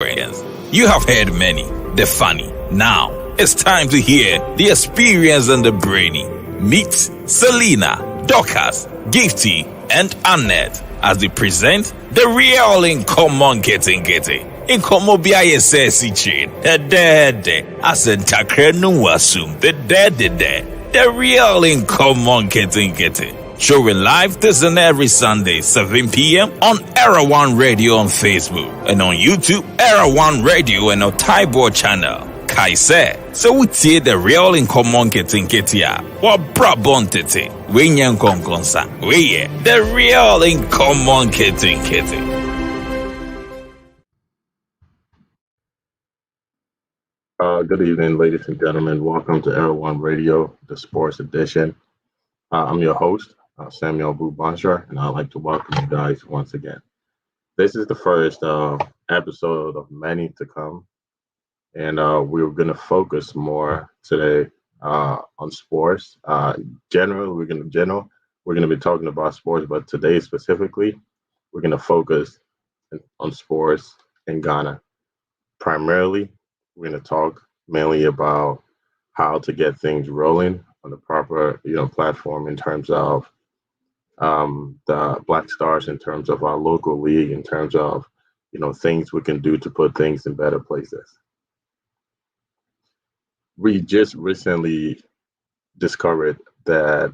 experience. You have heard many, the funny. Now, it's time to hear the experience and the brainy. Meet Selena, Dorcas, Gifty, and Annette as they present the real in common getting. In common BISS chain, the dead, as in Takrenu assume the dead, the real in common getting. Showing live this and every Sunday, 7 p.m. on Era One Radio on Facebook and on YouTube, Era One Radio and on Taibo channel. Kai said, so we see the real in common getting ya. What brabon tete? We nyan konkonsa. We the real in common getting. Good evening, ladies and gentlemen. Welcome to Era One Radio, the sports edition. I'm your host, Samuel Bubanshar, and I'd like to welcome you guys once again. This is the first episode of many to come, and we're going to focus more today on sports. Generally, we're going to be talking about sports, but today specifically, we're going to focus on sports in Ghana. Primarily, we're going to talk mainly about how to get things rolling on the proper, platform in terms of the Black Stars, in terms of our local league, in terms of, things we can do to put things in better places. We just recently discovered that,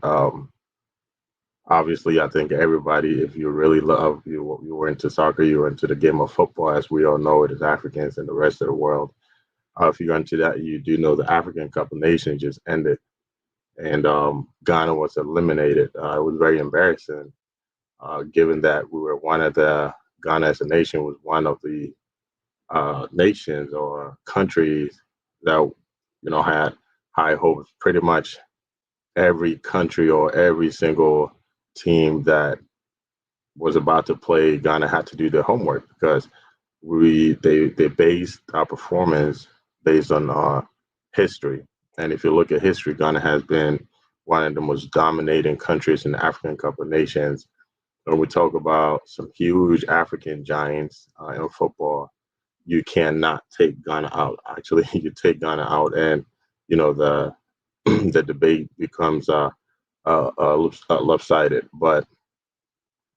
obviously, I think everybody, if you really love, you were into soccer, you were into the game of football, as we all know it as Africans and the rest of the world. If you're into that, you do know the African Cup of Nations just ended, and Ghana was eliminated. It was very embarrassing, given that we were Ghana as a nation was one of the nations or countries that had high hopes. Pretty much every country or every single team that was about to play Ghana had to do their homework, because they based our performance based on our history. And if you look at history, Ghana has been one of the most dominating countries in the African Cup of Nations. When we talk about some huge African giants in football, you cannot take Ghana out. Actually, you take Ghana out, and the the debate becomes lopsided. But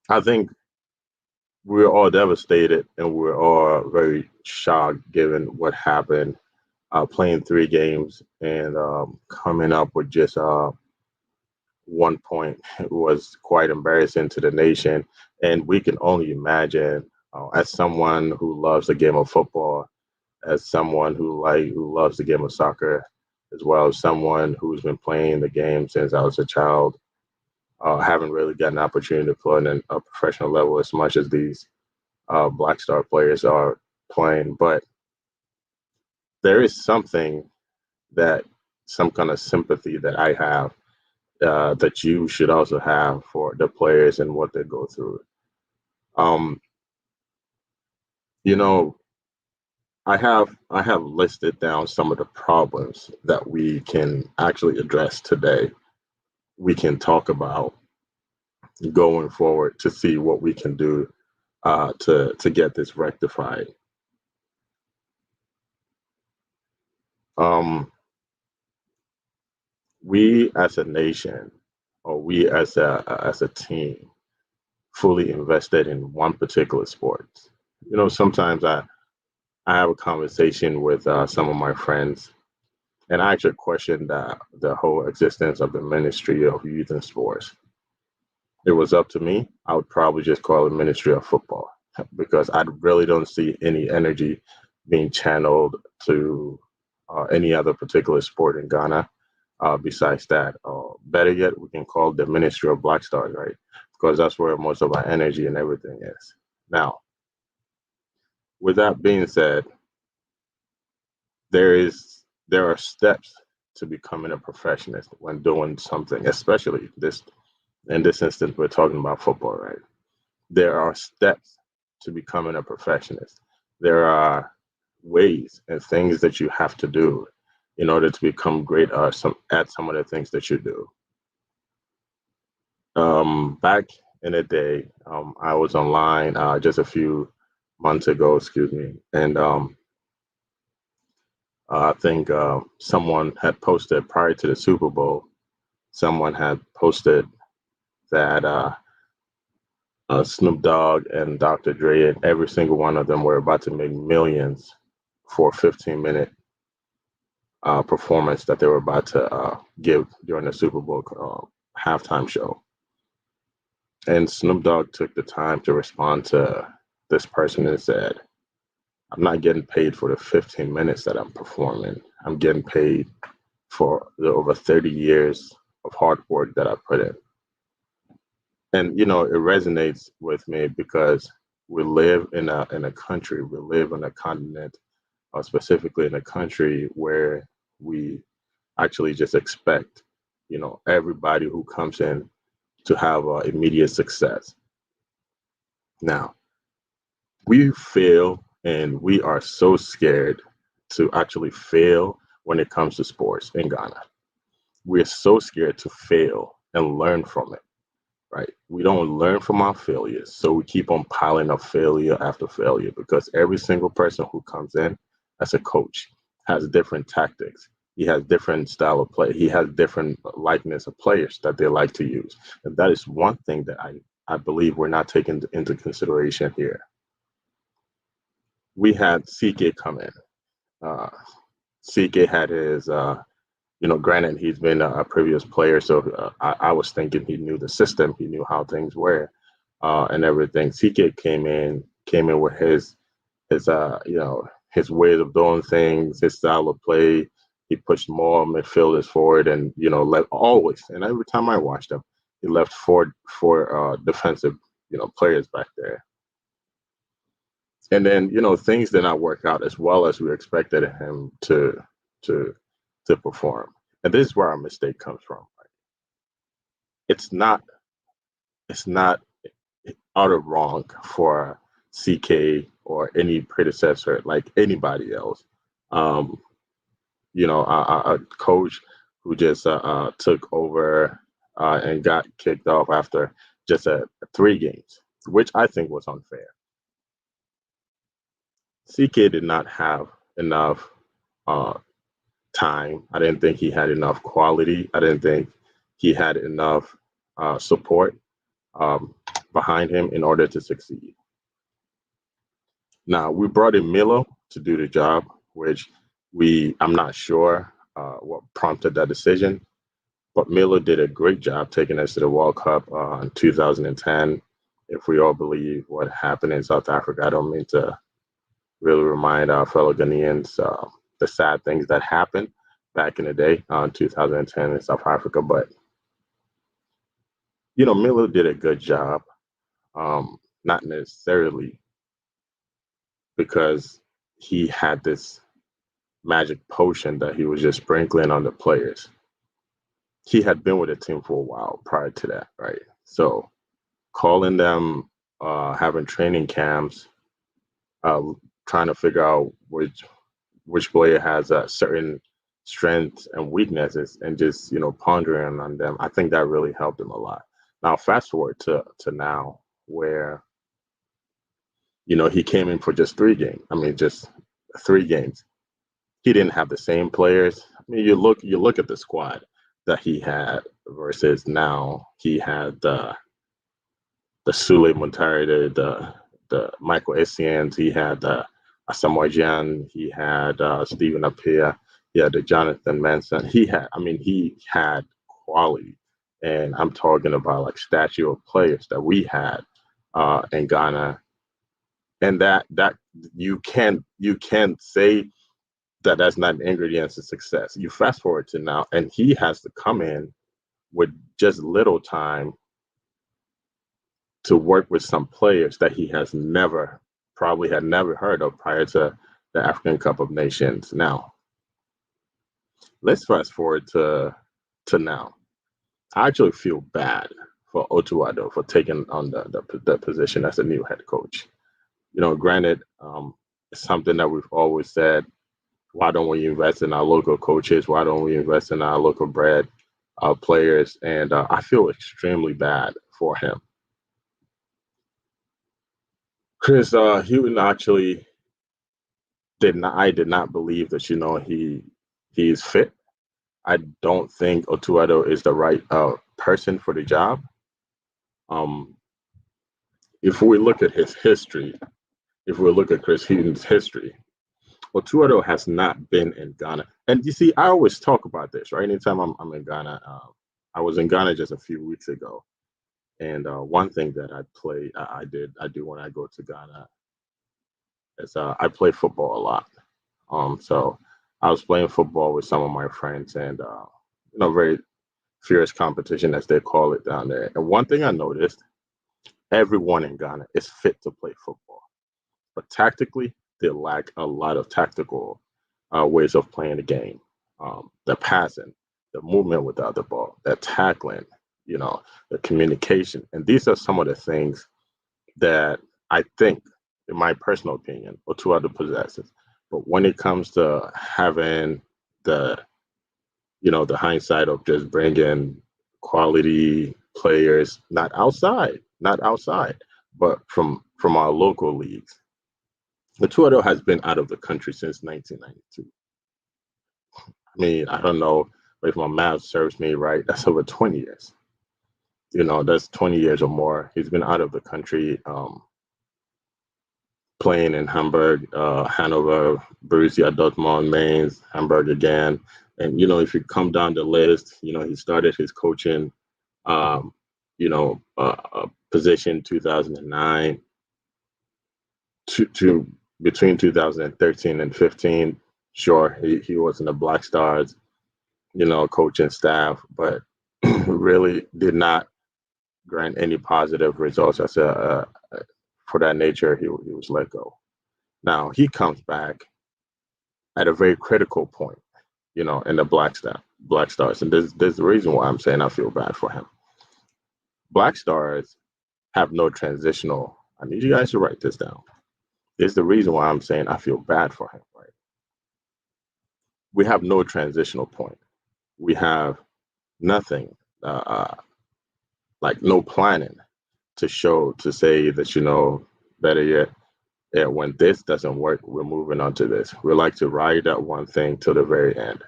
I think we're all devastated, and we're all very shocked given what happened. Playing 3 games and coming up with just 1 point was quite embarrassing to the nation. And we can only imagine, as someone who loves the game of football, as someone who loves the game of soccer, as well as someone who's been playing the game since I was a child, haven't really gotten an opportunity to play on a professional level as much as these Black Star players are playing. But there is some kind of sympathy that I have, that you should also have for the players and what they go through. Um, you know, I have listed down some of the problems that we can actually address today. We can talk about going forward to see what we can do to get this rectified. Um, we as a nation, or we as a team, fully invested in one particular sport. Sometimes I have a conversation with some of my friends, and I actually question the whole existence of the Ministry of Youth and Sports. It was up to me, I would probably just call it Ministry of Football, because I really don't see any energy being channeled to any other particular sport in Ghana. Besides that, better yet, we can call it the Ministry of Black Stars, right? Because that's where most of our energy and everything is. Now, with that being said, there are steps to becoming a professionist when doing something, especially in this instance we're talking about football, right? There are steps to becoming a professionist. There are ways and things that you have to do in order to become great at some of the things that you do. Back in the day, I was online just a few months ago, excuse me, and I think someone had posted prior to the Super Bowl. Someone had posted that Snoop Dogg and Dr. Dre and every single one of them were about to make millions for a 15-minute performance that they were about to give during the Super Bowl halftime show. And Snoop Dogg took the time to respond to this person and said, I'm not getting paid for the 15 minutes that I'm performing. I'm getting paid for the over 30 years of hard work that I put in. And it resonates with me because we live in a country, we live in a continent, or specifically in a country where we actually just expect, everybody who comes in to have immediate success. Now, we fail and we are so scared to actually fail when it comes to sports in Ghana. We're so scared to fail and learn from it, right? We don't learn from our failures. So we keep on piling up failure after failure because every single person who comes in as a coach has different tactics. He has different style of play. He has different likeness of players that they like to use. And that is one thing that I believe we're not taking into consideration here. We had CK come in. Uh, CK had his, granted he's been a previous player, so I was thinking he knew the system, he knew how things were, and everything. CK came in with his ways of doing things, his style of play. He pushed more midfielders forward, and left always. And every time I watched him, he left four defensive players back there. And then things did not work out as well as we expected him to perform. And this is where our mistake comes from. Right? It's not out of wrong for CK or any predecessor like anybody else. Um, a coach who just took over and got kicked off after just 3 games, which I think was unfair. CK did not have enough uh, time. I didn't think he had enough quality. I didn't think he had enough support um, behind him in order to succeed. Now we brought in Milo to do the job, which I'm not sure what prompted that decision, but Milo did a great job taking us to the World Cup in 2010. If we all believe what happened in South Africa, I don't mean to really remind our fellow Ghanaians the sad things that happened back in the day in 2010 in South Africa. But, Milo did a good job, not necessarily because he had this magic potion that he was just sprinkling on the players. He had been with the team for a while prior to that, right? So calling them, having training camps, uh, trying to figure out which player has certain strengths and weaknesses, and just pondering on them. I think that really helped him a lot. Now, fast forward to now, where he came in for just 3 games. I mean, just 3 games. He didn't have the same players. I mean, you look at the squad that he had versus now. He had the Sule Montari, the Michael Essien. He had Asamoah Gyan. He had Stephen Appiah. He had the Jonathan Manson. He had quality, and I'm talking about like statue of players that we had in Ghana, and that you can't say that that's not an ingredient to success. You fast forward to now, and he has to come in with just little time to work with some players that he has probably had never heard of prior to the African Cup of Nations. Now, let's fast forward to now. I actually feel bad for Otto Addo for taking on the position as a new head coach. Granted, it's something that we've always said. Why don't we invest in our local coaches? Why don't we invest in our local bred players? And I feel extremely bad for him. Chris, Houghton actually I did not believe that he's fit. I don't think Otuado is the right person for the job. Um, if we look at his history, if we look at Chris Houghton's history, Otuado has not been in Ghana. And you see, I always talk about this, right? Anytime I'm in Ghana, I was in Ghana just a few weeks ago. And one thing that I do when I go to Ghana is I play football a lot. So I was playing football with some of my friends, and very fierce competition as they call it down there. And one thing I noticed, everyone in Ghana is fit to play football, but tactically they lack a lot of tactical ways of playing the game. The passing, the movement without the ball, the tackling, the communication, and these are some of the things that I think, in my personal opinion, or two other possesses. But when it comes to having the, the hindsight of just bringing quality players, not outside, but from our local leagues, Matuado has been out of the country since 1992. I mean, I don't know if my math serves me right. That's over 20 years. That's 20 years or more. He's been out of the country. Playing in Hamburg, Hanover, Borussia Dortmund, Mainz, Hamburg again. And, if you come down the list, he started his coaching, position 2009 to between 2013 and 15. Sure, he was in the Black Stars, coaching staff, but really did not grant any positive results. I said, for that nature, he was let go. Now he comes back at a very critical point, in the Black Stars, and there's the reason why I'm saying I feel bad for him. Black Stars have no transitional. I need you guys to write this down. This is the reason why I'm saying I feel bad for him. Right? We have no transitional point. We have nothing, like no planning to say that better yet. Yeah, when this doesn't work, we're moving on to this. We like to ride that one thing to the very end.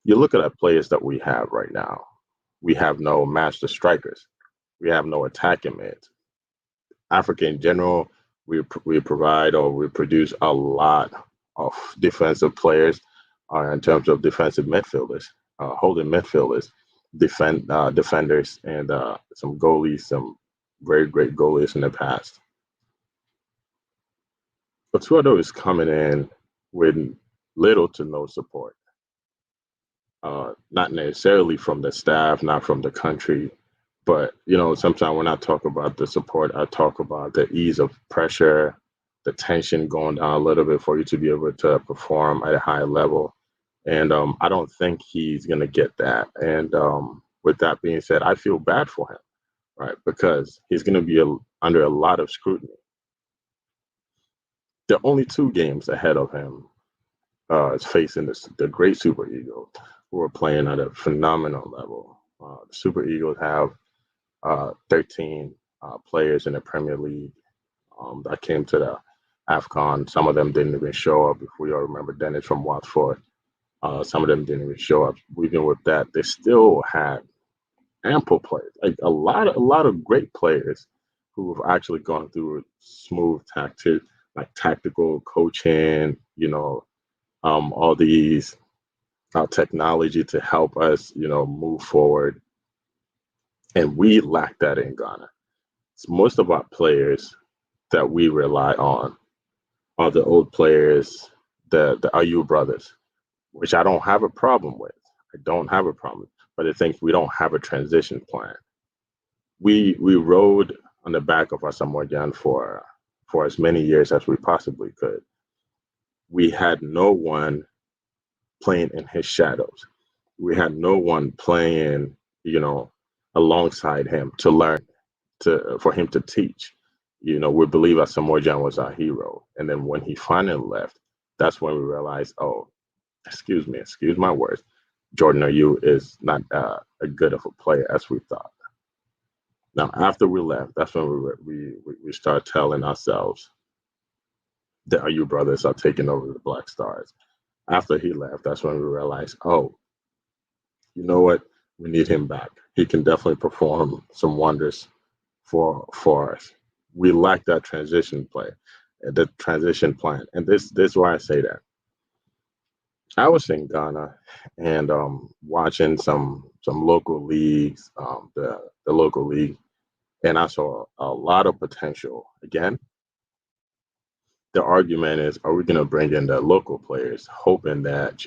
You look at the players that we have right now. We have no master strikers. We have no attacking mids. Africa in general, we provide or we produce a lot of defensive players in terms of defensive midfielders, holding midfielders, defenders, and some goalies, some very great goalies in the past. Otuado is coming in with little to no support. Not necessarily from the staff, not from the country, but sometimes when I talk about the support, I talk about the ease of pressure, the tension going down a little bit for you to be able to perform at a high level. And I don't think he's going to get that. And with that being said, I feel bad for him, right? Because he's going to be under a lot of scrutiny. The only two games ahead of him is facing the great Super Eagles, who are playing at a phenomenal level. The Super Eagles have 13 players in the Premier League that came to the AFCON. Some of them didn't even show up. If we all remember Dennis from Watford, some of them didn't even show up. Even with that, they still had ample players, like a lot of great players who have actually gone through smooth tactical coaching, all these technology to help us, move forward. And we lack that in Ghana. So most of our players that we rely on are the old players, the Ayew brothers, which I don't have a problem with. I don't have a problem, but I think we don't have a transition plan. We rode on the back of Asamoah Gyan for as many years as we possibly could. We had no one playing in his shadows. We had no one playing, alongside him to learn, for him to teach. We believe Asamoah Gyan was our hero. And then when he finally left, that's when we realized, oh, excuse my words, Jordan Ayew is not as good of a player as we thought. Now, after we left, that's when we start telling ourselves that our you brothers are taking over the Black Stars. After he left, that's when we realized, oh, you know what? We need him back. He can definitely perform some wonders for us. We lack that transition play, the transition plan, and this is why I say that. I was in Ghana and watching some local leagues, the local league, and I saw a lot of potential. Again, the argument is, are we going to bring in the local players, hoping that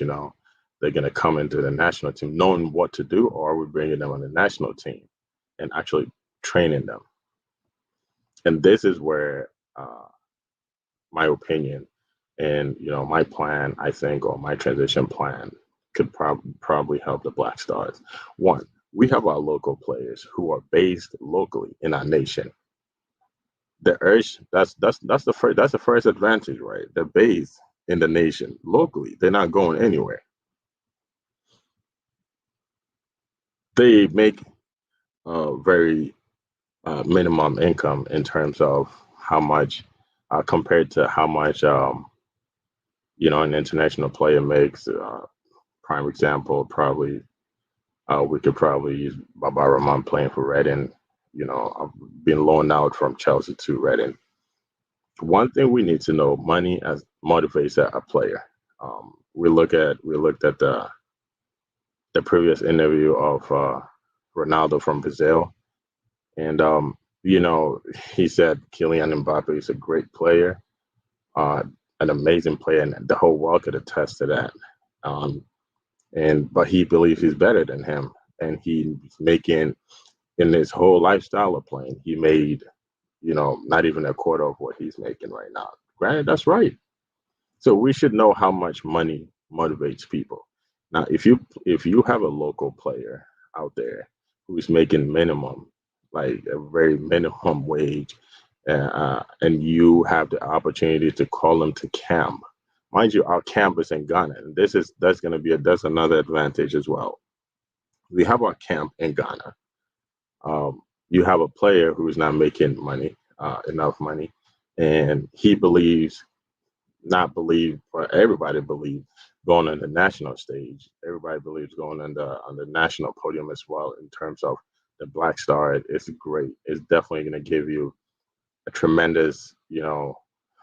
they're going to come into the national team, knowing what to do, or are we bringing them on the national team and actually training them? And this is where my opinion and my plan, I think, or my transition plan could probably help the Black Stars. One, we have our local players who are based locally in our nation. The urge that's the first advantage, right? They're based in the nation locally. They're not going anywhere. They make a very minimum income in terms of how much compared to how much an international player makes. Prime example, probably we could probably use Baba Rahman playing for Reading. I've been loaned out from Chelsea to Reading. One thing we need to know: money as motivates a player. We looked at the previous interview of Ronaldo from Brazil, and he said Kylian Mbappe is a great player, uh, an amazing player, and the whole world could attest to that. Um, but he believes he's better than him, and he's making in his whole lifestyle of playing, he made not even a quarter of what he's making right now. Granted, that's right. So we should know how much money motivates people. Now, if you have a local player out there who's making minimum, like a very minimum wage, and you have the opportunity to call them to camp, mind you, our camp is in Ghana, and that's another advantage as well. We have our camp in Ghana. You have a player who's not making enough money, and he believes, not believe, but everybody believes going on the national stage. Everybody believes going on the national podium as well. In terms of the Black Star, it's great. It's definitely going to give you a tremendous,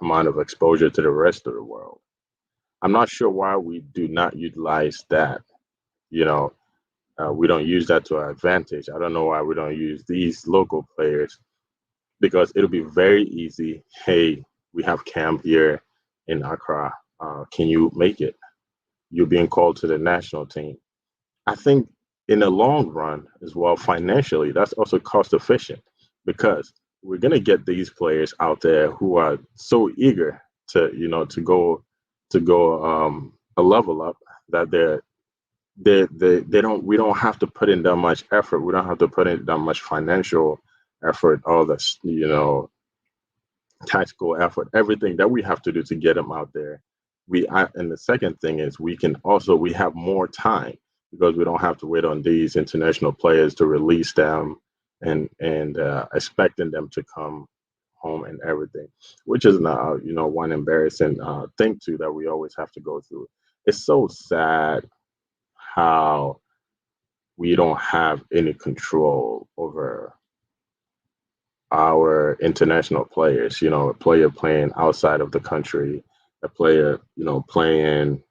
amount of exposure to the rest of the world. I'm not sure why we do not utilize that. You know, we don't use that to our advantage. I don't know why we don't use these local players because it'll be very easy. Hey, we have camp here in Accra. Can you make it? You're being called to the national team. I think in the long run as well, financially, that's also cost efficient because we're gonna get these players out there who are so eager to go a level up that they don't we don't have to put in that much effort. We don't have to put in that much financial effort, all this tactical effort, everything that we have to do to get them out there. And the second thing is we have more time because we don't have to wait on these international players to release them and expecting them to come home and everything, which is now one embarrassing thing too that we always have to go through. It's so sad how we don't have any control over our international players. A player playing outside of the country, a player, playing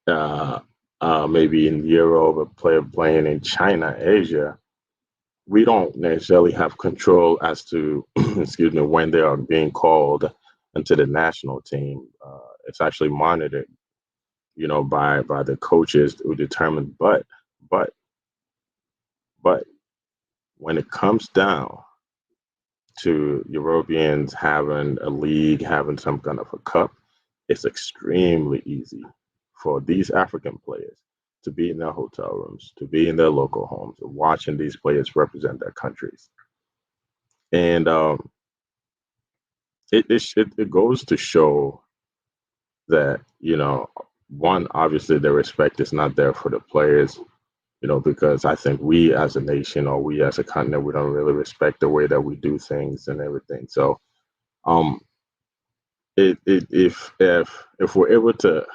uh, maybe in Europe, a player playing in China, Asia. We don't necessarily have control as to, excuse me, when they are being called into the national team. It's actually monitored, by the coaches who determine. But but when it comes down to Europeans having a league, having some kind of a cup, it's extremely easy for these African players to be in their hotel rooms, to be in their local homes, watching these players represent their countries. And it goes to show that, one, obviously the respect is not there for the players. because I think we as a nation or we as a continent, we don't really respect the way that we do things and everything. So, um, if we're able to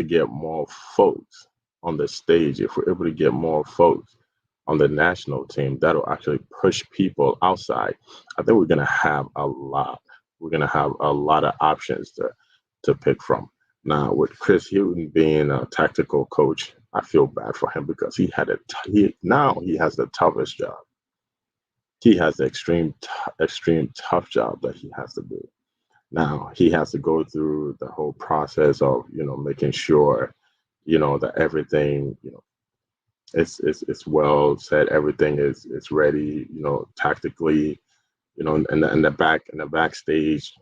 get more folks on the stage, if we're able to get more folks on the national team, that'll actually push people outside. I think we're gonna have a lot. We're gonna have a lot of options to pick from. Now, with Chris Hughton being a tactical coach, I feel bad for him because now he has the toughest job. He has the extreme tough job that he has to do. Now he has to go through the whole process of making sure that everything it's well said, everything is ready, tactically, in the backstage,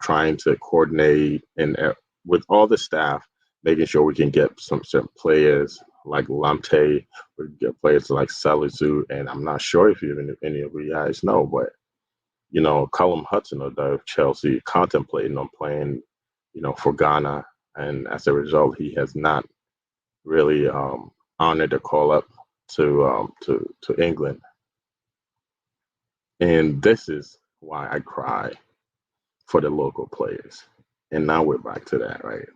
trying to coordinate and with all the staff, making sure we can get some certain players like Lamte, we can get players like Salisu, and I'm not sure if even any of you guys know, but Callum Hudson of Chelsea contemplating on playing, for Ghana, and as a result, he has not really honored the call up to England. And this is why I cry for the local players. And now we're back to that, right?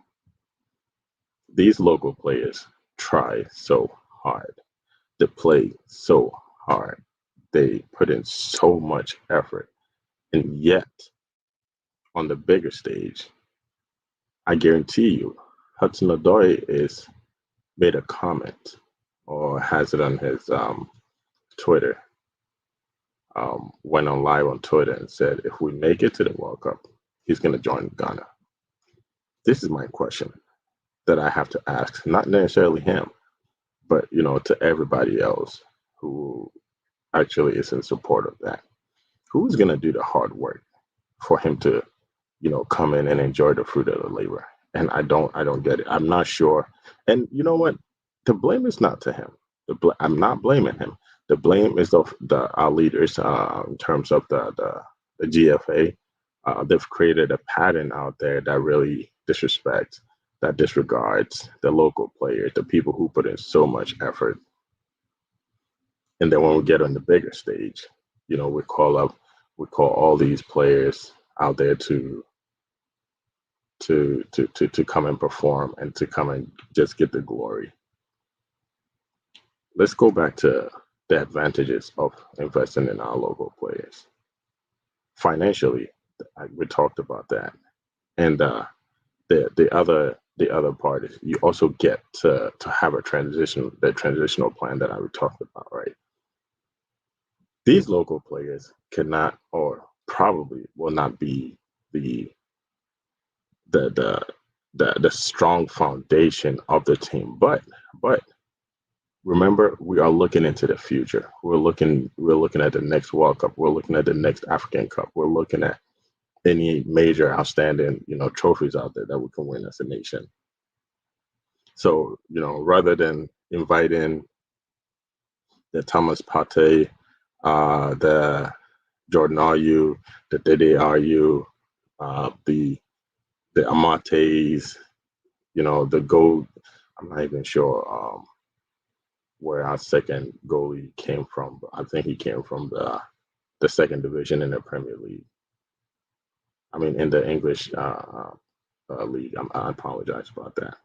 These local players try so hard. They play so hard. They put in so much effort. And yet, on the bigger stage, I guarantee you, Hudson Odoi is made a comment or has it on his Twitter, went on live on Twitter and said, if we make it to the World Cup, he's going to join Ghana. This is my question that I have to ask, not necessarily him, but to everybody else who actually is in support of that. Who's going to do the hard work for him to, come in and enjoy the fruit of the labor? And I don't get it. I'm not sure. And you know what? The blame is not to him. I'm not blaming him. The blame is of our leaders in terms of the GFA. They've created a pattern out there that really disrespects, that disregards the local players, the people who put in so much effort. And then when we get on the bigger stage, we call all these players out there to come and perform and to come and just get the glory. Let's go back to the advantages of investing in our local players. Financially, we talked about that, and the other part is you also get to have the transitional plan that I talked about, right? These local players cannot or probably will not be the strong foundation of the team, but remember, we are looking into the future. We're looking at the next World Cup. We're looking at the next African Cup. We're looking at any major outstanding, trophies out there that we can win as a nation. So, rather than inviting the Thomas Partey, the Jordan Ayew, the Dede Ayew, the Amates, the gold. I'm not even sure where our second goalie came from, but I think he came from the second division in the Premier League. I mean, in the English league. I apologize about that.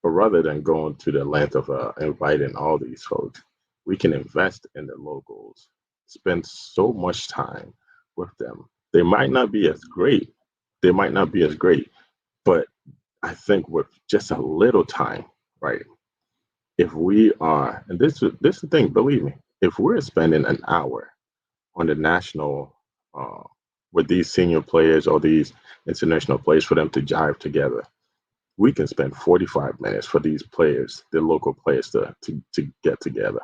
But rather than going to the length of inviting all these folks, we can invest in the locals, spend so much time with them. They might not be as great. But I think with just a little time, right? If we are, and this is the thing, believe me, if we're spending an hour on the national with these senior players or these international players for them to jive together, we can spend 45 minutes for these players, the local players, to get together.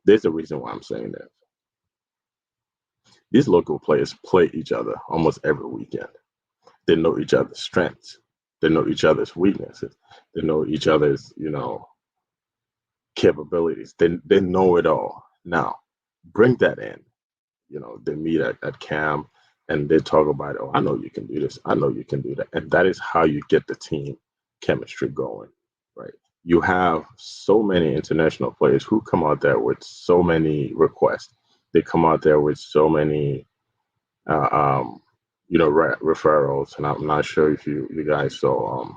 There's a reason why I'm saying that. These local players play each other almost every weekend. They know each other's strengths. They know each other's weaknesses. They know each other's, capabilities. They know it all. Now, bring that in. They meet at camp and they talk about, oh, I know you can do this. I know you can do that. And that is how you get the team chemistry going, right? you have so many international players who come out there with so many requests. They come out there with so many, uh, um, referrals. And I'm not sure if you guys saw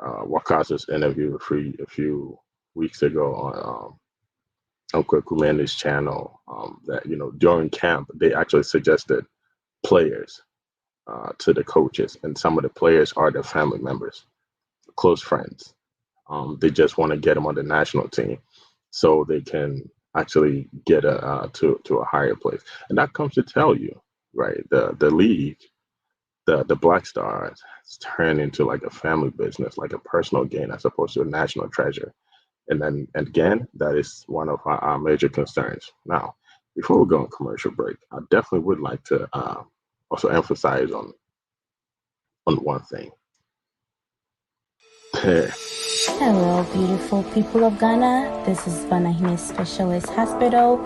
Wakasa's interview a few weeks ago on Kwekumene's channel. That during camp they actually suggested players to the coaches, and some of the players are their family members, close friends. They just want to get them on the national team so they can actually get to a higher place. And that comes to tell you, right? The league, the Black Stars, has turned into like a family business, like a personal gain as opposed to a national treasure. And again, that is one of our major concerns. Now, before we go on commercial break, I definitely would like to also emphasize on one thing. Hello, beautiful people of Ghana. This is Banahine Specialist Hospital.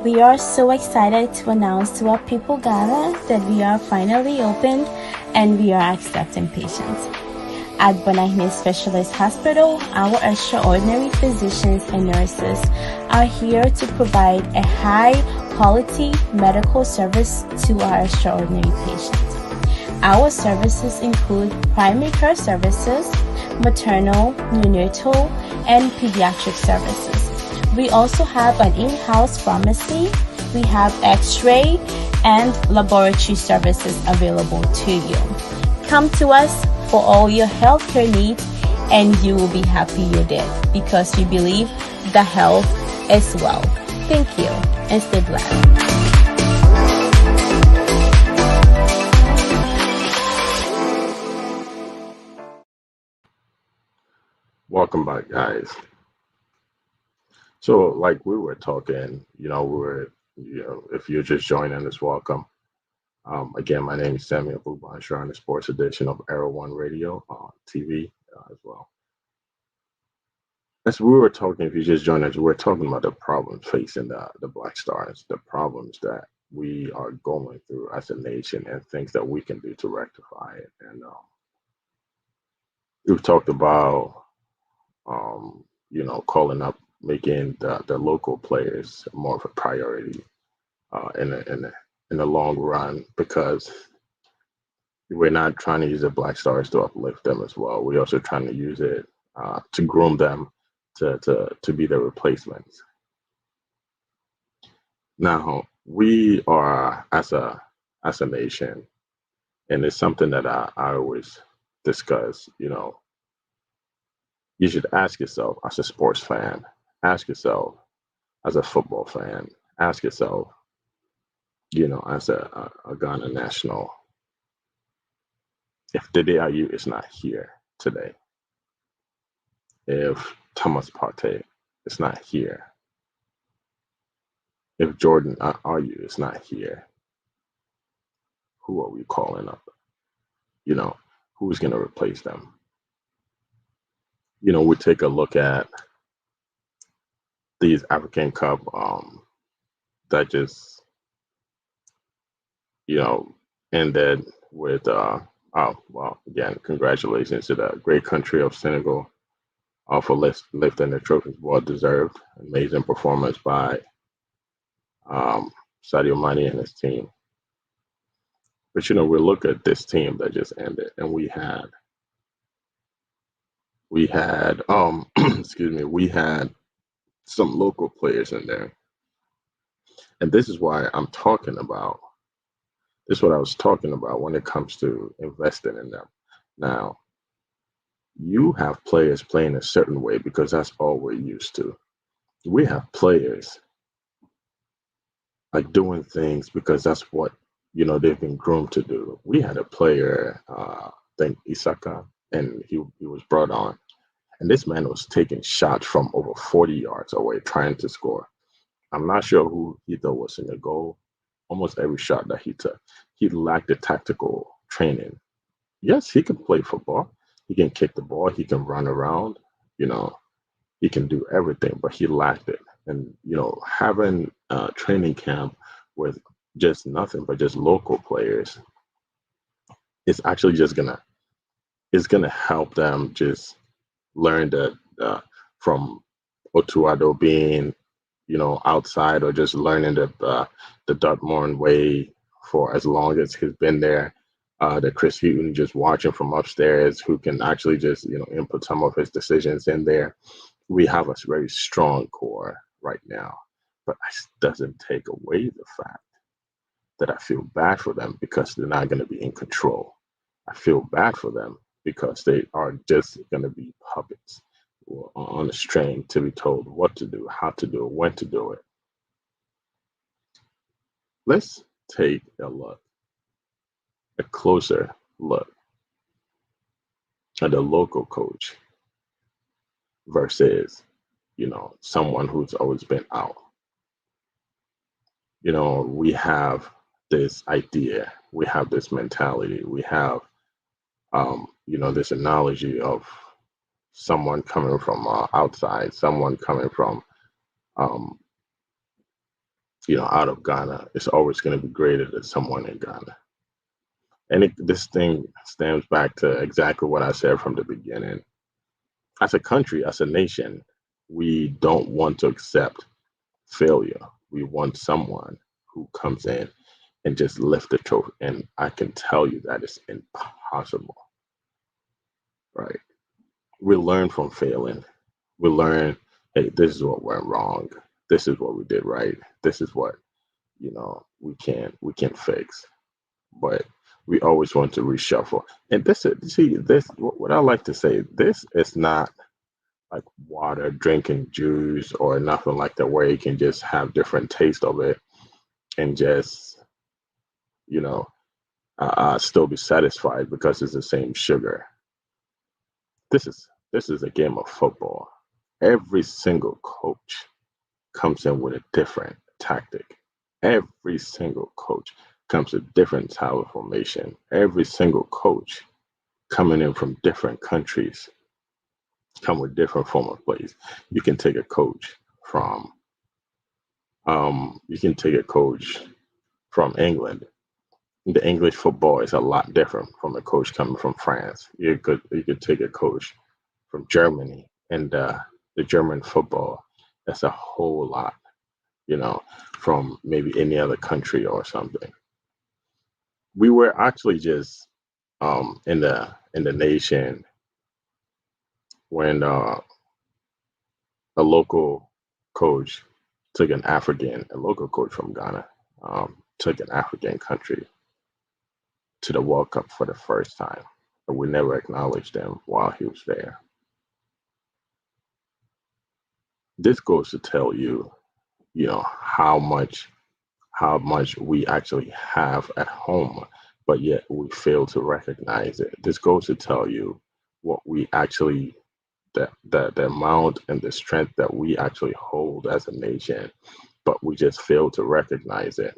We are so excited to announce to our people Ghana that we are finally opened and we are accepting patients. At Banahine Specialist Hospital, our extraordinary physicians and nurses are here to provide a high quality medical service to our extraordinary patients. Our services include primary care services, maternal, neonatal, and pediatric services. We also have an in-house pharmacy. We have x-ray and laboratory services available to you. Come to us for all your healthcare needs and you will be happy you did because we believe the health is wealth. Thank you and stay blessed. Welcome back, guys. So, like we were talking, if you're just joining us, welcome. Again, my name is Samuel Bubanshire on the sports edition of Arrow One Radio on TV as well. As we were talking, if you just joined us, we're talking about the problems facing the Black Stars, the problems that we are going through as a nation, and things that we can do to rectify it. And we've talked about calling up, making the local players more of a priority in the long run, because we're not trying to use the Black Stars to uplift them as well. We're also trying to use it to groom them to be the replacements. Now we are as a nation, and it's something that I always discuss. You should ask yourself as a sports fan, ask yourself as a football fan, ask yourself, as a Ghana national, if Dede Ayew is not here today, if Thomas Partey is not here, if Jordan Ayew is not here, who are we calling up? Who's going to replace them? We take a look at these African Cup that just, ended with, again, congratulations to the great country of Senegal for lifting the trophies. Well deserved. Amazing performance by Sadio Mane and his team. But, we look at this team that just ended, and we had excuse me, we had some local players in there. And this is why I'm talking about, this is what I was talking about when it comes to investing in them. Now, you have players playing a certain way because that's all we're used to. We have players like doing things because that's what, they've been groomed to do. We had a player, I think Isaka, and he was brought on. And this man was taking shots from over 40 yards away trying to score. I'm not sure who he thought was in the goal. Almost every shot that he took, he lacked the tactical training. Yes, he can play football. He can kick the ball. He can run around. He can do everything, but he lacked it. And, having a training camp with just nothing but just local players is actually just gonna help them just learned that from Otuado being, outside, or just learning the Dortmund way for as long as he's been there. That Chris Hughton just watching from upstairs, who can actually just input some of his decisions in there. We have a very strong core right now, but it doesn't take away the fact that I feel bad for them because they're not going to be in control. I feel bad for them because they are just going to be puppets on a string to be told what to do, how to do it, when to do it. Let's take a closer look at the local coach versus, someone who's always been out. We have this idea, we have this mentality, we have, this analogy of someone coming from outside, someone coming from, um, out of Ghana is always going to be greater than someone in Ghana. And this thing stems back to exactly what I said from the beginning. As a country, as a nation, we don't want to accept failure. We want someone who comes in and just lift the trophy. And I can tell you that it's impossible, right? We learn from failing. We learn, hey, this is what went wrong. This is what we did right. This is what, we can fix. But we always want to reshuffle. And what I like to say, this is not like water, drinking juice, or nothing like that, where you can just have different taste of it and just, you know, still be satisfied because it's the same sugar. This is a game of football. Every single coach comes in with a different tactic. Every single coach comes with different type of formation. Every single coach coming in from different countries come with different form of plays. You can take a coach from England. The English football is a lot different from a coach coming from France. You could take a coach from Germany, and the German football, that's a whole lot, from maybe any other country or something. We were actually just in the nation when a local coach a local coach from Ghana took an African country to the World Cup for the first time, but we never acknowledged him while he was there. This goes to tell you, how much we actually have at home, but yet we fail to recognize it. This goes to tell you what we actually the amount and the strength that we actually hold as a nation, but we just fail to recognize it.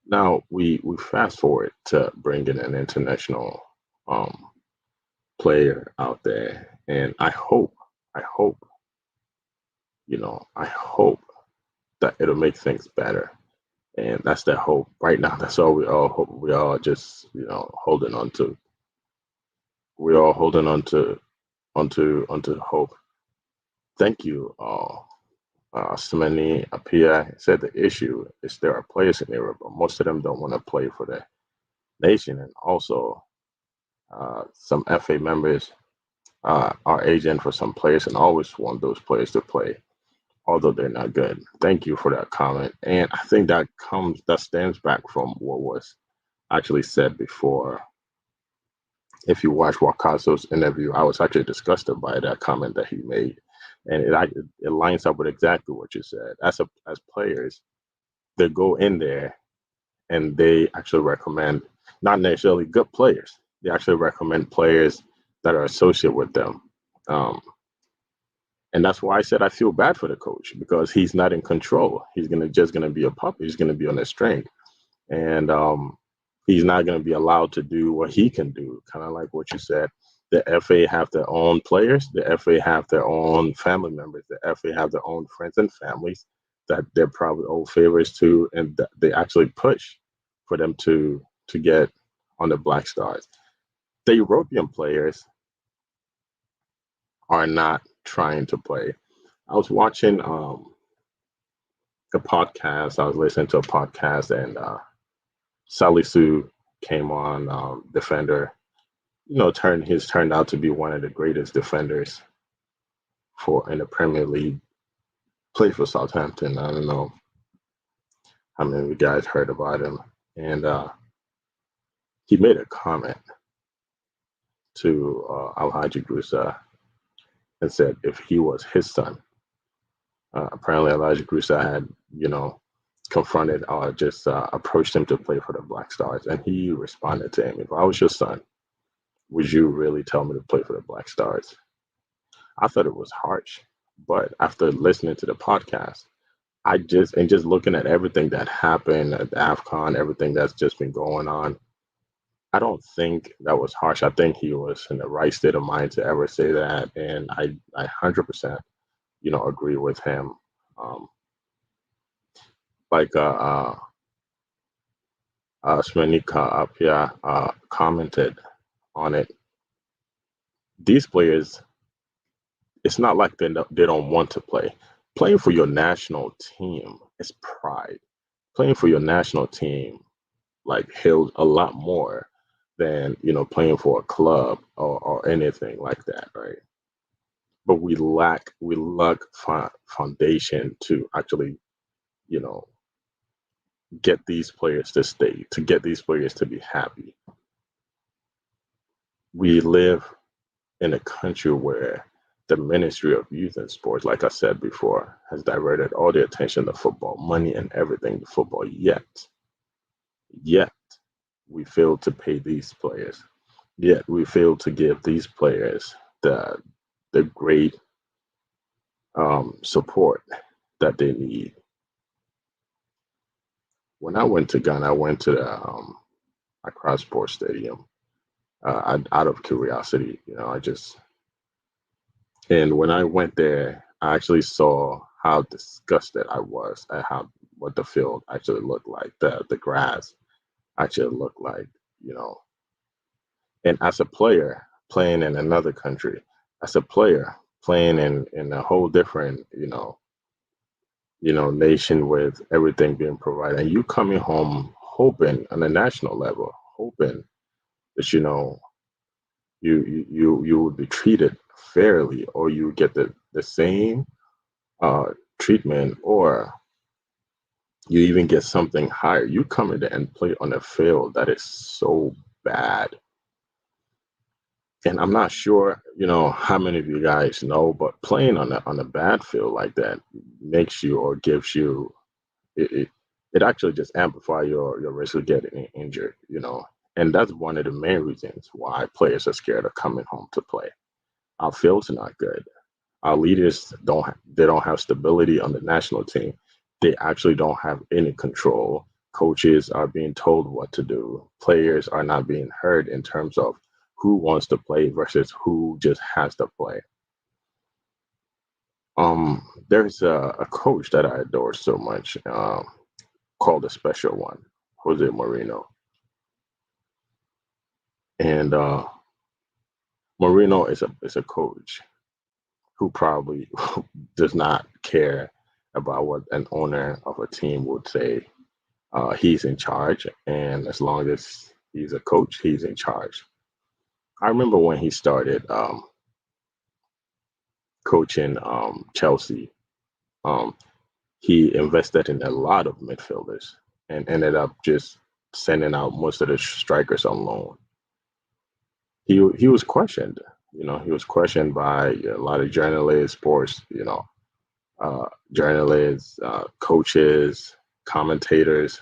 Now we fast forward to bringing an international um, player out there, and I hope that it'll make things better. And that's the hope right now. That's all we all hope. We all just holding on to. We're all holding on to onto hope. Thank you all. Simone Apia said the issue is there are players in Europe, but most of them don't want to play for the nation. And also, some FA members are agent for some players and always want those players to play, although they're not good. Thank you for that comment. And I think that stems back from what was actually said before. If you watch Wakaso's interview, I was actually disgusted by that comment that he made, and it lines up with exactly what you said. As players, they go in there and they actually recommend not necessarily good players. They actually recommend players that are associated with them. Um, and that's why I said I feel bad for the coach, because he's not in control. He's gonna be a puppet. He's gonna be on a string, and he's not gonna be allowed to do what he can do. Kind of like what you said. The FA have their own players. The FA have their own family members. The FA have their own friends and families that they're probably old favorites to, and that they actually push for them to get on the Black Stars. The European players, are not trying to play. I was watching a podcast. I was listening to a podcast, and Sally Sue came on, defender. Turned out to be one of the greatest defenders for in the Premier League. Played for Southampton. I don't know how many of you guys heard about him, and he made a comment to Alhaji Grusa and said if he was his son, apparently Elijah Grusa had, confronted or just approached him to play for the Black Stars, and he responded to him, "If I was your son, would you really tell me to play for the Black Stars?" I thought it was harsh, but after listening to the podcast, just looking at everything that happened at AFCON, everything that's just been going on, I don't think that was harsh. I think he was in the right state of mind to ever say that, and I 100%, agree with him. Um, like Smenika Apia commented on it. These players, it's not like they don't want to play. Playing for your national team is pride. Playing for your national team like held a lot more than playing for a club or anything like that, right? But we lack foundation to actually you know get these players to stay, to get these players to be happy. We live in a country where the Ministry of Youth and Sports, like I said before, has diverted all the attention to football, money and everything to football. Yet we fail to pay these players. Yet we fail to give these players the great support that they need. When I went to Ghana, I went to the Accra Sports Stadium out of curiosity. And when I went there, I actually saw how disgusted I was at how what the field actually looked like, the grass actually looked like, you know. And as a player playing in another country, as a player playing in a whole different, nation with everything being provided, and you coming home hoping on a national level, hoping that you would be treated fairly, or you get the same uh, treatment, or you even get something higher. You come in there and play on a field that is so bad. And I'm not sure, how many of you guys know, but playing on a bad field like that makes you or gives you it, it actually just amplify your risk of getting injured, And that's one of the main reasons why players are scared of coming home to play. Our fields are not good. Our leaders they don't have stability on the national team. They actually don't have any control. Coaches are being told what to do. Players are not being heard in terms of who wants to play versus who just has to play. There's a coach that I adore so much, called the Special One, Jose Mourinho. And Mourinho is a coach who probably does not care about what an owner of a team would say. He's in charge, and as long as he's a coach, he's in charge. I remember when he started coaching Chelsea, um, he invested in a lot of midfielders and ended up just sending out most of the strikers on loan. He was questioned. He was questioned by a lot of journalists, sports, journalists, coaches, commentators.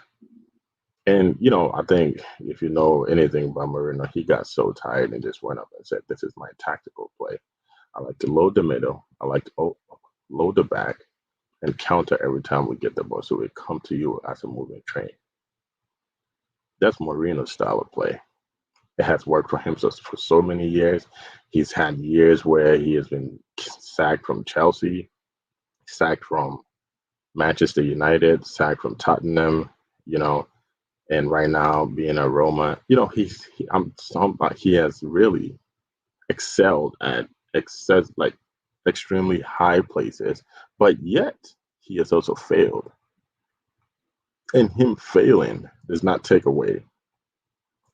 And, I think if you know anything about Marino, he got so tired and just went up and said, "This is my tactical play. I like to load the middle. I like to load the back and counter every time we get the ball so we come to you as a moving train." That's Marino's style of play. It has worked for him for so many years. He's had years where he has been sacked from Chelsea, sacked from Manchester United, sacked from Tottenham, you know, and right now being at Roma, he has really excelled at excess like extremely high places, but yet he has also failed. And him failing does not take away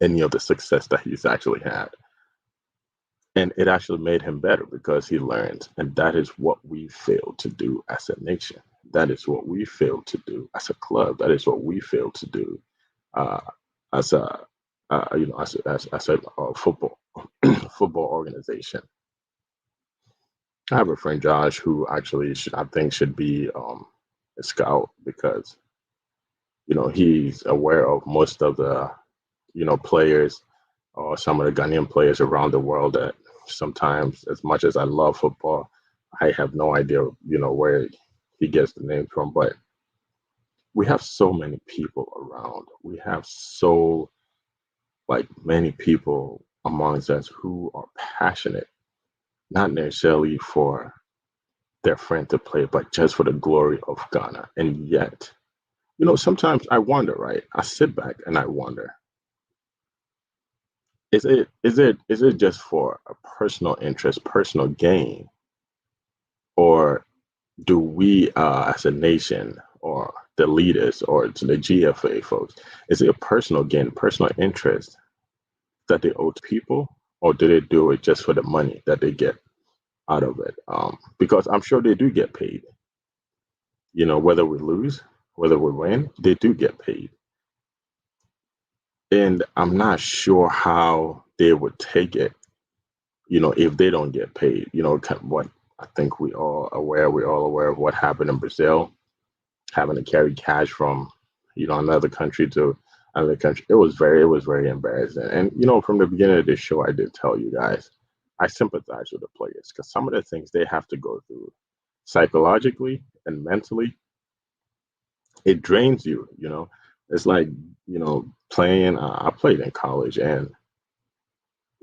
any of the success that he's actually had. And it actually made him better because he learned. And that is what we failed to do as a nation. That is what we failed to do as a club. That is what we failed to do uh, as a as a football football organization. I have a friend Josh who actually I think should be a scout because he's aware of most of the players or some of the Ghanaian players around the world that sometimes, as much as I love football, I have no idea, where he gets the name from. But we have so many people around. We have so many people amongst us who are passionate, not necessarily for their friend to play, but just for the glory of Ghana. And yet, sometimes I wonder, right? I sit back and I wonder, is it just for a personal interest, personal gain, or do we as a nation or the leaders or to the GFA folks, is it a personal gain, personal interest that they owe to people, or do they do it just for the money that they get out of it? Because I'm sure they do get paid. Whether we lose, whether we win, they do get paid. And I'm not sure how they would take it, if they don't get paid. Kind of what I think we're all aware of what happened in Brazil, having to carry cash from, another country to another country. It was very embarrassing. And, from the beginning of this show, I did tell you guys, I sympathize with the players because some of the things they have to go through psychologically and mentally, it drains you. It's like, playing, I played in college and,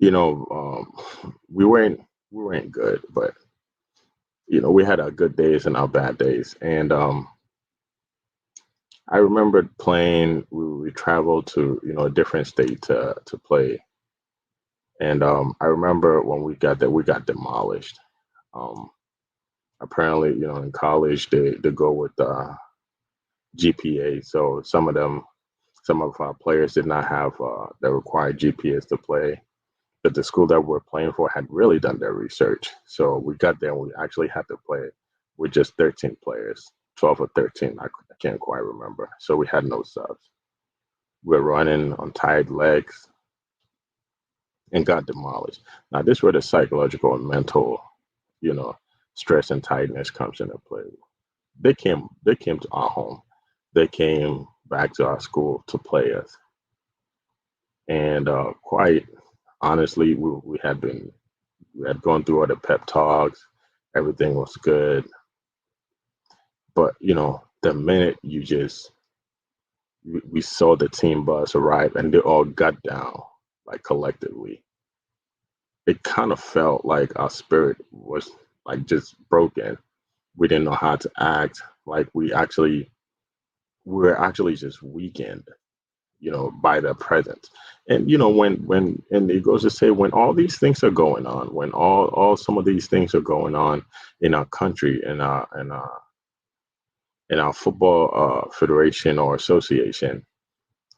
we weren't good, but, we had our good days and our bad days. And, I remembered playing. We traveled to a different state to play, and I remember when we got there, we got demolished. Um, Apparently, in college they go with GPA, so some of our players did not have the required GPAs to play. But the school that we're playing for had really done their research, so we got there and we actually had to play with just 13 players, 12 or 13. I can't quite remember. So we had no subs. We're running on tired legs and got demolished. Now, this is where the psychological and mental, you know, stress and tiredness comes into play. They came to our home. They came back to our school to play us. And quite honestly, we had gone through all the pep talks. Everything was good. But, the minute we saw the team bus arrive and they all got down, like collectively, it kind of felt like our spirit was like just broken. We didn't know how to act. Like we were actually just weakened, by their presence. And and it goes to say, when all these things are going on, when all some of these things are going on in our country, in our football federation or association,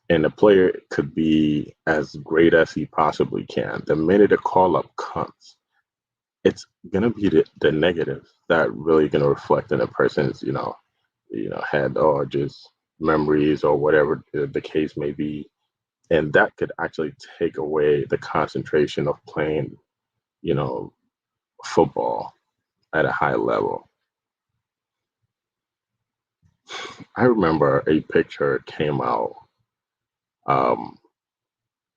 and the player could be as great as he possibly can, the minute a call up comes, it's gonna be the negative that really gonna reflect in a person's head, or just memories, or whatever the case may be, and that could actually take away the concentration of playing you know football at a high level. I remember a picture came out um,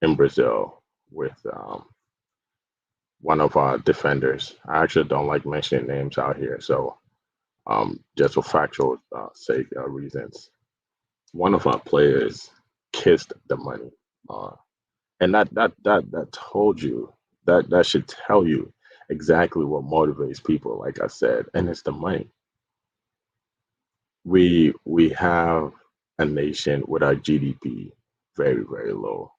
in Brazil with one of our defenders. I actually don't like mentioning names out here, so just for factual sake reasons, one of our players kissed the money, uh, and that told you, that should tell you exactly what motivates people. Like I said, and it's the money. We have a nation with our GDP very low.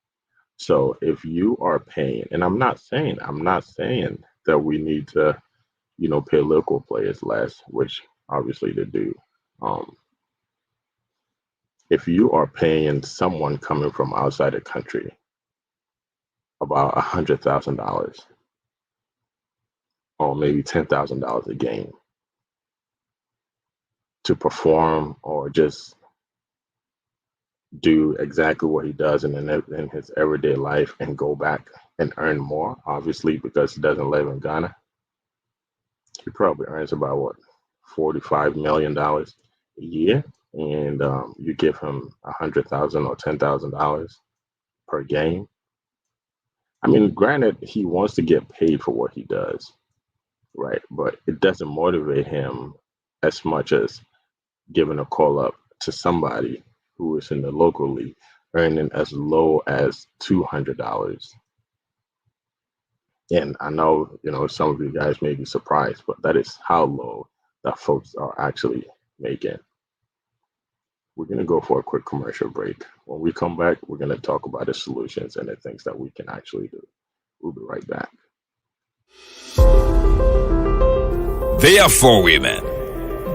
So if you are paying, and I'm not saying that we need to, pay local players less, which obviously they do. Um, if you are paying someone coming from outside the country about $100,000 or maybe $10,000 a game to perform or just do exactly what he does in his everyday life and go back and earn more, obviously, because he doesn't live in Ghana, he probably earns about what, $45 million a year, and you give him $100,000 or $10,000 per game. I mean, granted, he wants to get paid for what he does, right? But it doesn't motivate him as much as giving a call up to somebody who is in the local league earning as low as $200. And I know, some of you guys may be surprised, but that is how low that folks are actually making. We're going to go for a quick commercial break. When we come back, we're going to talk about the solutions and the things that we can actually do. We'll be right back. They are four women.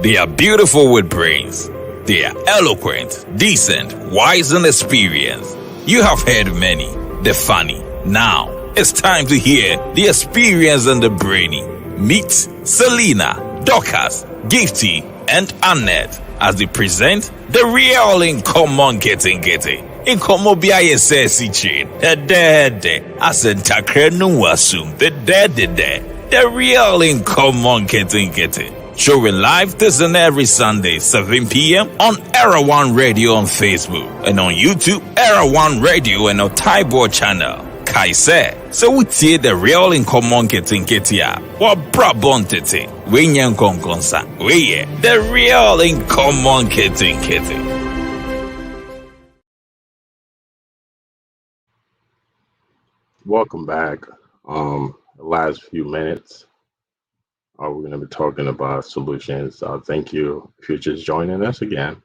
They are beautiful with brains. They are eloquent, decent, wise, and experienced. You have heard many, the funny. Now, it's time to hear the experience and the brainy. Meet Selena, Dorcas, Gifty, and Annette as they present the real in common getting. In common be sexy chain. As in takrenu assume the real in common getting. Showing live this and every Sunday, 7 p.m. on Era One Radio on Facebook and on YouTube, Era One Radio and on Taibo channel. Kaise, so we see the real in common getting what brabon tete, winyan konkonsa, we the real in common getting. Welcome back. The last few minutes, we're going to be talking about solutions. Thank you if you're just joining us again.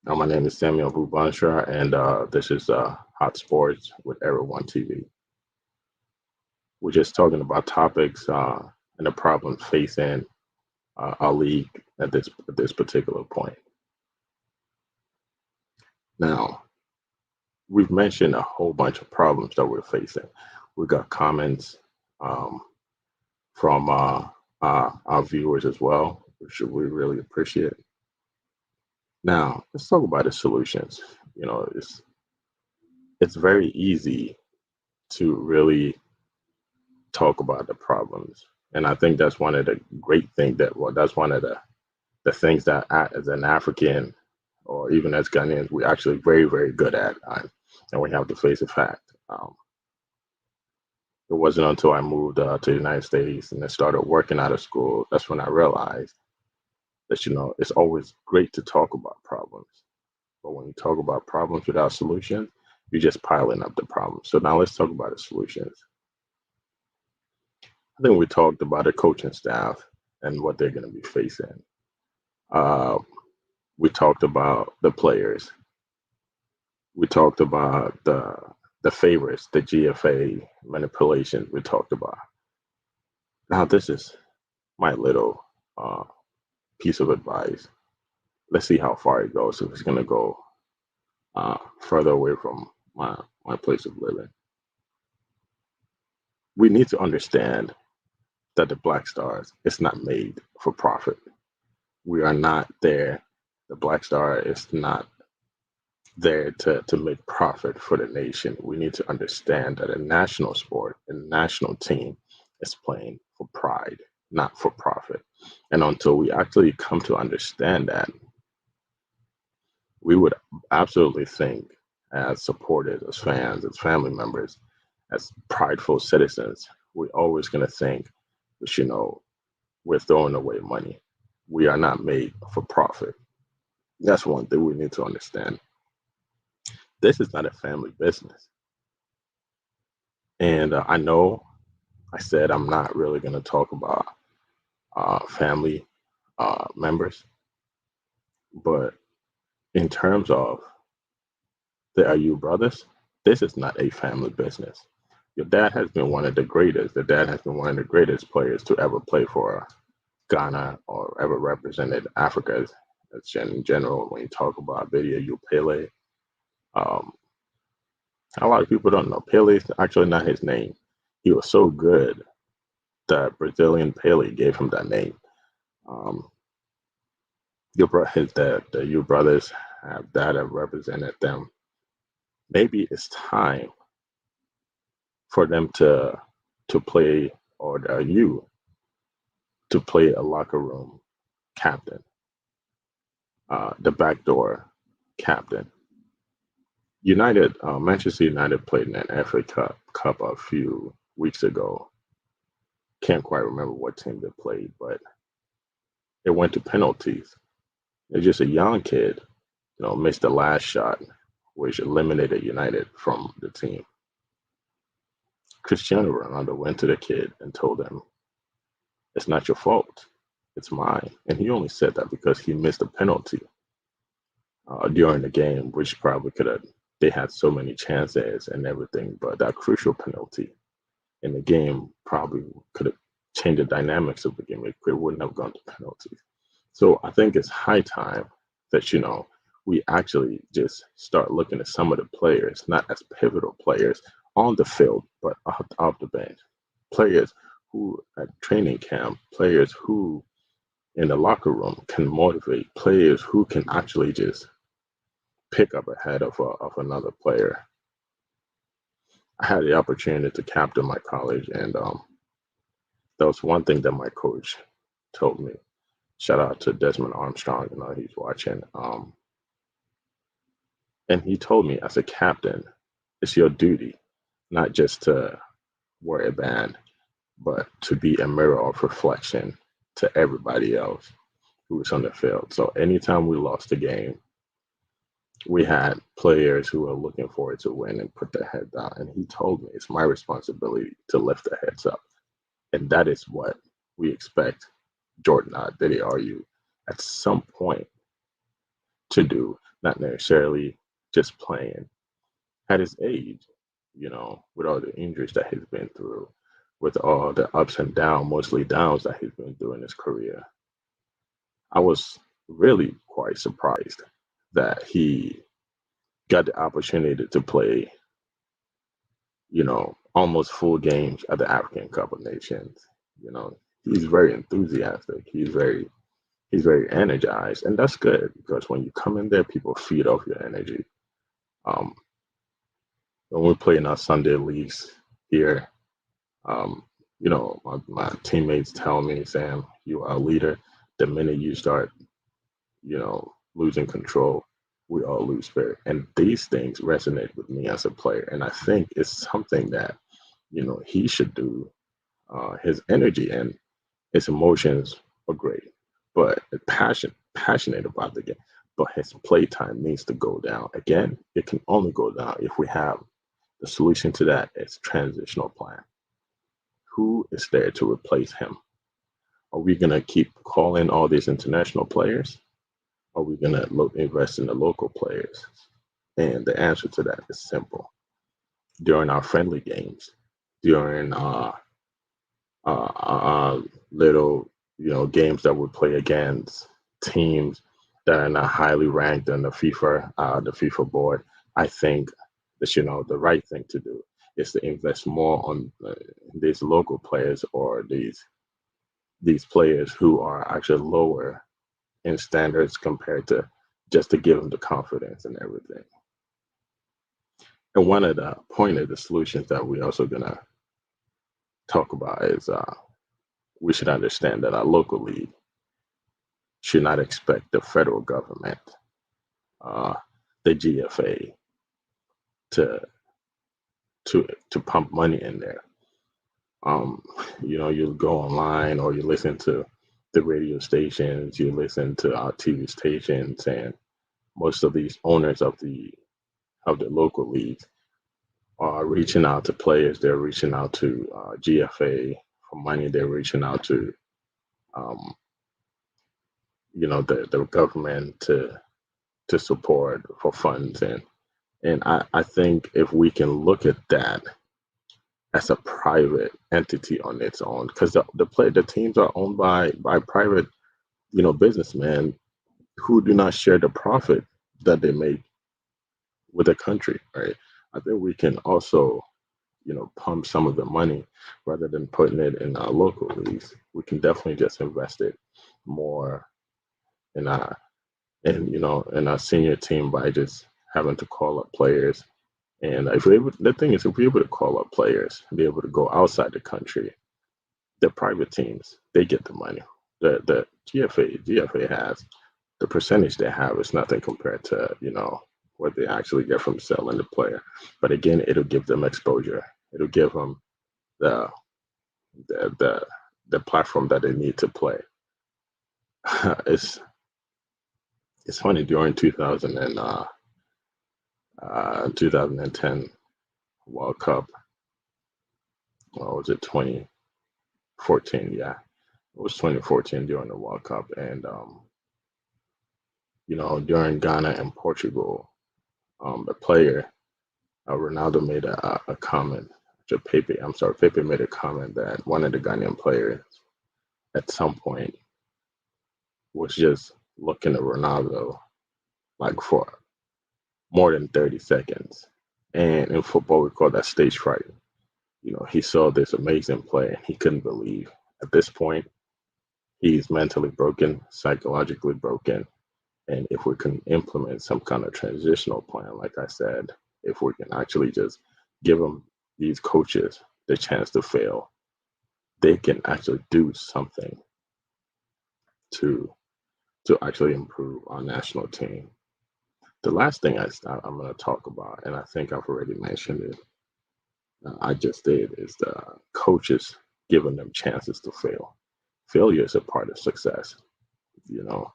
My name is Samuel Bubanshar, and this is Hot Sports with Era One TV. We're just talking about topics and the problems facing our league at this particular point. Now, we've mentioned a whole bunch of problems that we're facing. We got comments from our viewers as well, which we really appreciate. Now, let's talk about the solutions. It's very easy to really talk about the problems, and I think that's one of the great things that's one of the things that as an African or even as Ghanaians, we're actually very, very good at, and we have to face the fact. It wasn't until I moved to the United States and I started working out of school that's when I realized that it's always great to talk about problems, but when you talk about problems without solutions, you're just piling up the problems. So now let's talk about the solutions. I think we talked about the coaching staff and what they're going to be facing. We talked about the players. We talked about the favorites, the GFA manipulation we talked about. Now, this is my little piece of advice. Let's see how far it goes. If it's going to go further away from my place of living. We need to understand that the Black Stars is not made for profit. We are not there. The Black Star is not there to make profit for the nation. We need to understand that a national sport, a national team is playing for pride, not for profit. And until we actually come to understand that, we would absolutely think as supporters, as fans, as family members, as prideful citizens, we're always going to think, we're throwing away money. We are not made for profit. That's one thing we need to understand. This is not a family business. And I know I said I'm not really going to talk about family members, but in terms of the Ayu brothers, this is not a family business. Your dad has been one of the greatest. The dad has been one of the greatest players to ever play for Ghana or ever represented Africa in general. When you talk about Video Pele, um, a lot of people don't know Pele is actually not his name. He was so good that Brazilian Pele gave him that name. Um, your brothers have that have represented them. Maybe it's time for them to play, or you to play a locker room captain, the backdoor captain. Manchester United played in an FA Cup a few weeks ago. Can't quite remember what team they played, but it went to penalties. It's just a young kid, missed the last shot, which eliminated United from the team. Cristiano Ronaldo went to the kid and told him, "It's not your fault, it's mine." And he only said that because he missed a penalty during the game, which probably could have. They had so many chances and everything, but that crucial penalty in the game probably could have changed the dynamics of the game. It wouldn't have gone to penalties. So I think it's high time that we actually just start looking at some of the players, not as pivotal players on the field, but off the bench. Players who at training camp, players who in the locker room can motivate, players who can actually just pick up ahead of another player. I had the opportunity to captain my college, and that was one thing that my coach told me. Shout out to Desmond Armstrong, he's watching. And he told me, as a captain, it's your duty not just to wear a band, but to be a mirror of reflection to everybody else who was on the field. So anytime we lost a game, we had players who were looking forward to win and put their head down. And he told me it's my responsibility to lift their heads up. And that is what we expect Jordan Dede Ayew at some point to do, not necessarily just playing. At his age, with all the injuries that he's been through, with all the ups and downs, mostly downs that he's been through in his career, I was really quite surprised that he got the opportunity to play, almost full games at the African Cup of Nations. He's very enthusiastic. He's very energized, and that's good because when you come in there, people feed off your energy. When we play in our Sunday leagues here, my teammates tell me, "Sam, you are a leader. The minute you start, losing control, we all lose spirit." And these things resonate with me as a player. And I think it's something that, he should do. His energy and his emotions are great, but passionate about the game. But his playtime needs to go down. Again, it can only go down if we have the solution to that is transitional plan. Who is there to replace him? Are we going to keep calling all these international players? Are we going to invest in the local players? And the answer to that is simple. During our friendly games, during little, games that we play against teams that are not highly ranked on the FIFA board, I think that, the right thing to do is to invest more on these local players or these players who are actually lower in standards compared to just to give them the confidence and everything. And one of the solutions that we're also gonna talk about is we should understand that our local league should not expect the federal government, the GFA, to pump money in there. You go online or you listen to the radio stations, you listen to our TV stations, and most of these owners of the local leagues are reaching out to players. They're reaching out to GFA for money. They're reaching out to the government to support for funds, and I think if we can look at that as a private entity on its own, because the teams are owned by private, businessmen who do not share the profit that they make with the country, right? I think we can also, pump some of the money rather than putting it in our local leagues. We can definitely just invest it more in our in our senior team by just having to call up players. And the thing is, if we're able to call up players and be able to go outside the country, the private teams, they get the money. The GFA has the percentage they have is nothing compared to, what they actually get from selling the player. But again, it'll give them exposure. It'll give them the platform that they need to play. It's funny, during 2010 World Cup, what was it, 2014? Yeah, it was 2014 during the World Cup. And, during Ghana and Portugal, the player, Ronaldo made a comment. Pepe made a comment that one of the Ghanaian players at some point was just looking at Ronaldo like for more than 30 seconds. And in football, we call that stage fright. He saw this amazing play and he couldn't believe. At this point, he's mentally broken, psychologically broken. And if we can implement some kind of transitional plan, like I said, if we can actually just give these coaches the chance to fail, they can actually do something to actually improve our national team. The last thing I'm going to talk about, and I think I've already mentioned it, I just did, is the coaches giving them chances to fail. Failure is a part of success. You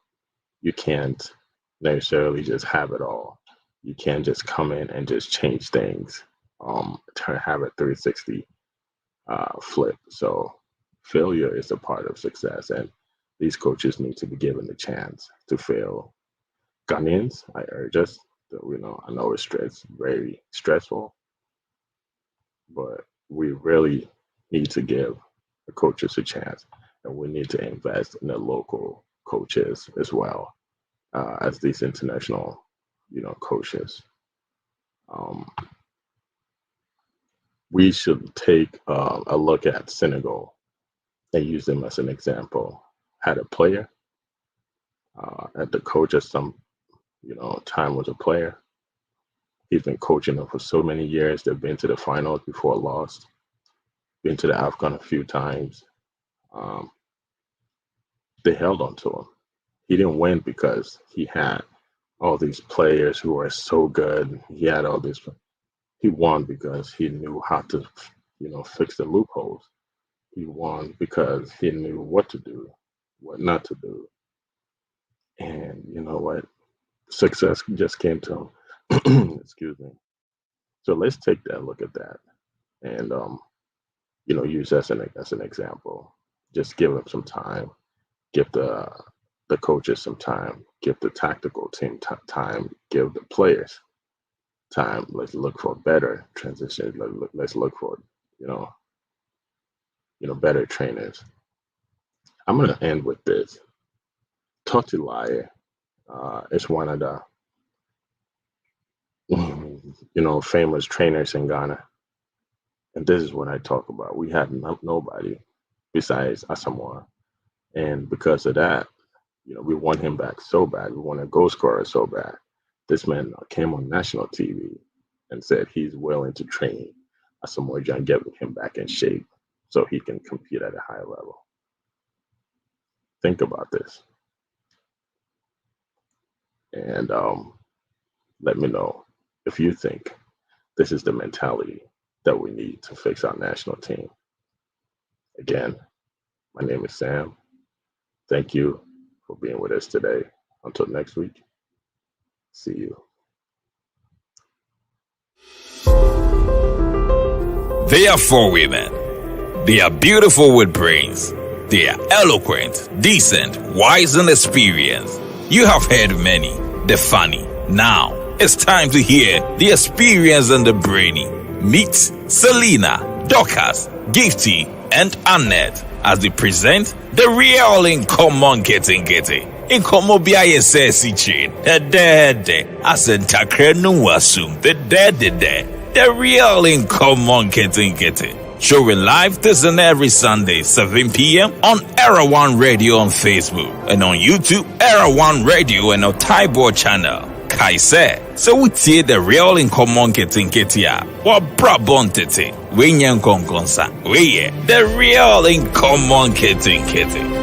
can't necessarily just have it all. You can't just come in and just change things, to have a 360 flip. So failure is a part of success, and these coaches need to be given the chance to fail. Ghanaians, I urge us, I know it's very stressful, but we really need to give the coaches a chance, and we need to invest in the local coaches as well, as these international, coaches. We should take a look at Senegal and use them as an example. Had a player, at the coach at some, time was a player. He's been coaching them for so many years. They've been to the finals before lost, been to the AFCON a few times. They held on to him. He didn't win because he had all these players who are so good. He had all this. He won because he knew how to, fix the loopholes. He won because he knew what to do, what not to do. And you know what? Success just came to him. Excuse me. So let's take that look at that, and use as an example. Just give them some time. Give the coaches some time. Give the tactical team time. Give the players time. Let's look for better transitions. Let's look for better trainers. I'm gonna end with this. Toti Laye is one of the famous trainers in Ghana, and this is what I talk about. We had nobody besides Asamoah, and because of that, we want him back so bad. We want a goal scorer so bad. This man came on national TV and said he's willing to train Asamoah Gyan, get him back in shape so he can compete at a high level. Think about this. And let me know if you think this is the mentality that we need to fix our national team. Again, my name is Sam. Thank you for being with us today. Until next week, see you. They are four women. They are beautiful with brains. They are eloquent, decent, wise, and experienced. You have heard many, the funny. Now, it's time to hear the experience and the brainy. Meet Selena, Dorcas, Gifty, and Annette as they present the real in common getting. In Komobia Yesesi chain, the dead, as in Takrenu assume the dead, the real in common getting. Showing live this and every Sunday, 7 p.m. on Era One Radio on Facebook and on YouTube, Era One Radio and on Taibo channel. Kaise, so we see the real in common getting what brabontete, we nyan konkonsa, we the real in common getting.